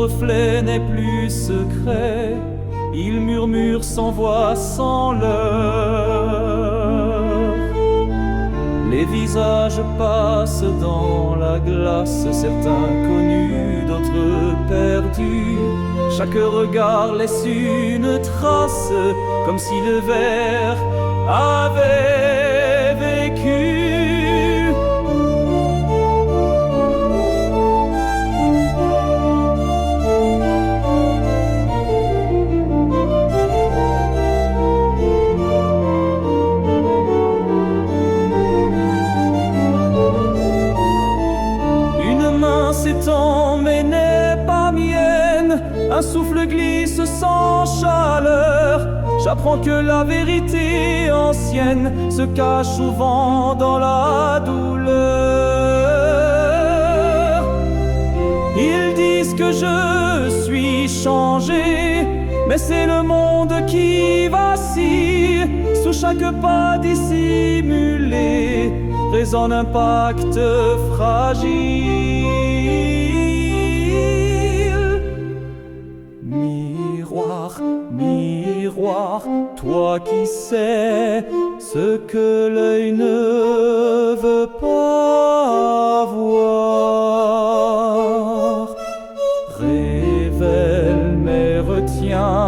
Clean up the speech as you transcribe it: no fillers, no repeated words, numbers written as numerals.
reflet n'est plus secret, il murmure sans voix, sans leurre. Les visages passent dans la glace, certains connus, d'autres perdus. Chaque regard laisse une trace, comme si le verre avait vécu. S'étend mais n'est pas mienne, un souffle glisse sans chaleur. J'apprends que la vérité ancienne se cache souvent dans la douleur. Ils disent que je suis changé, mais c'est le monde qui vacille. Sous chaque pas dissimulé résonne un pacte fragile. Miroir, miroir, toi qui sais ce que l'œil ne veut pas voir, révèle mais retiens